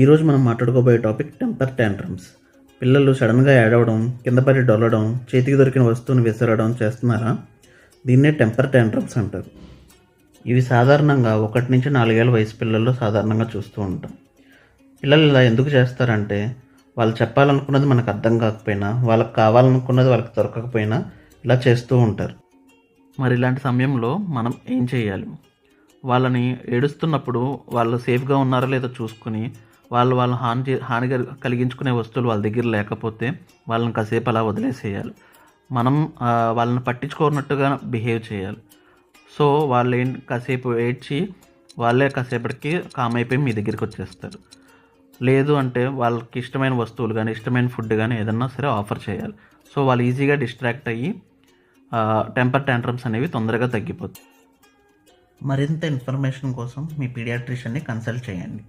ఈరోజు మనం మాట్లాడుకోబోయే topic temper tantrums. పిల్లలు సడన్గా ఏడవడం, కింద పడి డొల్లడం, చేతికి దొరికిన వస్తువుని విసరడం చేస్తున్నారా? దీన్నే టెంపర్ ట్యాంట్రమ్స్ అంటారు. ఇవి సాధారణంగా 1 నుంచి 4 ఏళ్ళ వయసు పిల్లల్లో సాధారణంగా చూస్తూ ఉంటాం. పిల్లలు ఇలా ఎందుకు చేస్తారంటే, వాళ్ళు చెప్పాలనుకున్నది మనకు అర్థం కాకపోయినా, వాళ్ళకి కావాలనుకున్నది వాళ్ళకి దొరకకపోయినా ఇలా చేస్తూ ఉంటారు. మరి ఇలాంటి సమయంలో మనం ఏం చేయాలి? వాళ్ళని ఏడుస్తున్నప్పుడు వాళ్ళు సేఫ్గా ఉన్నారో లేదో చూసుకుని, వాళ్ళు హాని కలిగించుకునే వస్తువులు వాళ్ళ దగ్గర లేకపోతే వాళ్ళని కాసేపు అలా వదిలేసేయాలి. మనం వాళ్ళని పట్టించుకోనట్టుగా బిహేవ్ చేయాలి. సో వాళ్ళు కాసేపు ఏడ్చి వాళ్ళే కాసేపటికి కామ్ అయిపోయి మీ దగ్గరికి వచ్చేస్తారు. లేదు అంటే వాళ్ళకి ఇష్టమైన వస్తువులు కానీ, ఇష్టమైన ఫుడ్ కానీ ఏదన్నా సరే ఆఫర్ చేయాలి. సో వాళ్ళు ఈజీగా డిస్ట్రాక్ట్ అయ్యి టెంపర్ ట్యాంట్రమ్స్ అనేవి తొందరగా తగ్గిపోతాయి. మరింత ఇన్ఫర్మేషన్ కోసం మీ పీడియాట్రిషియన్ని కన్సల్ట్ చేయండి.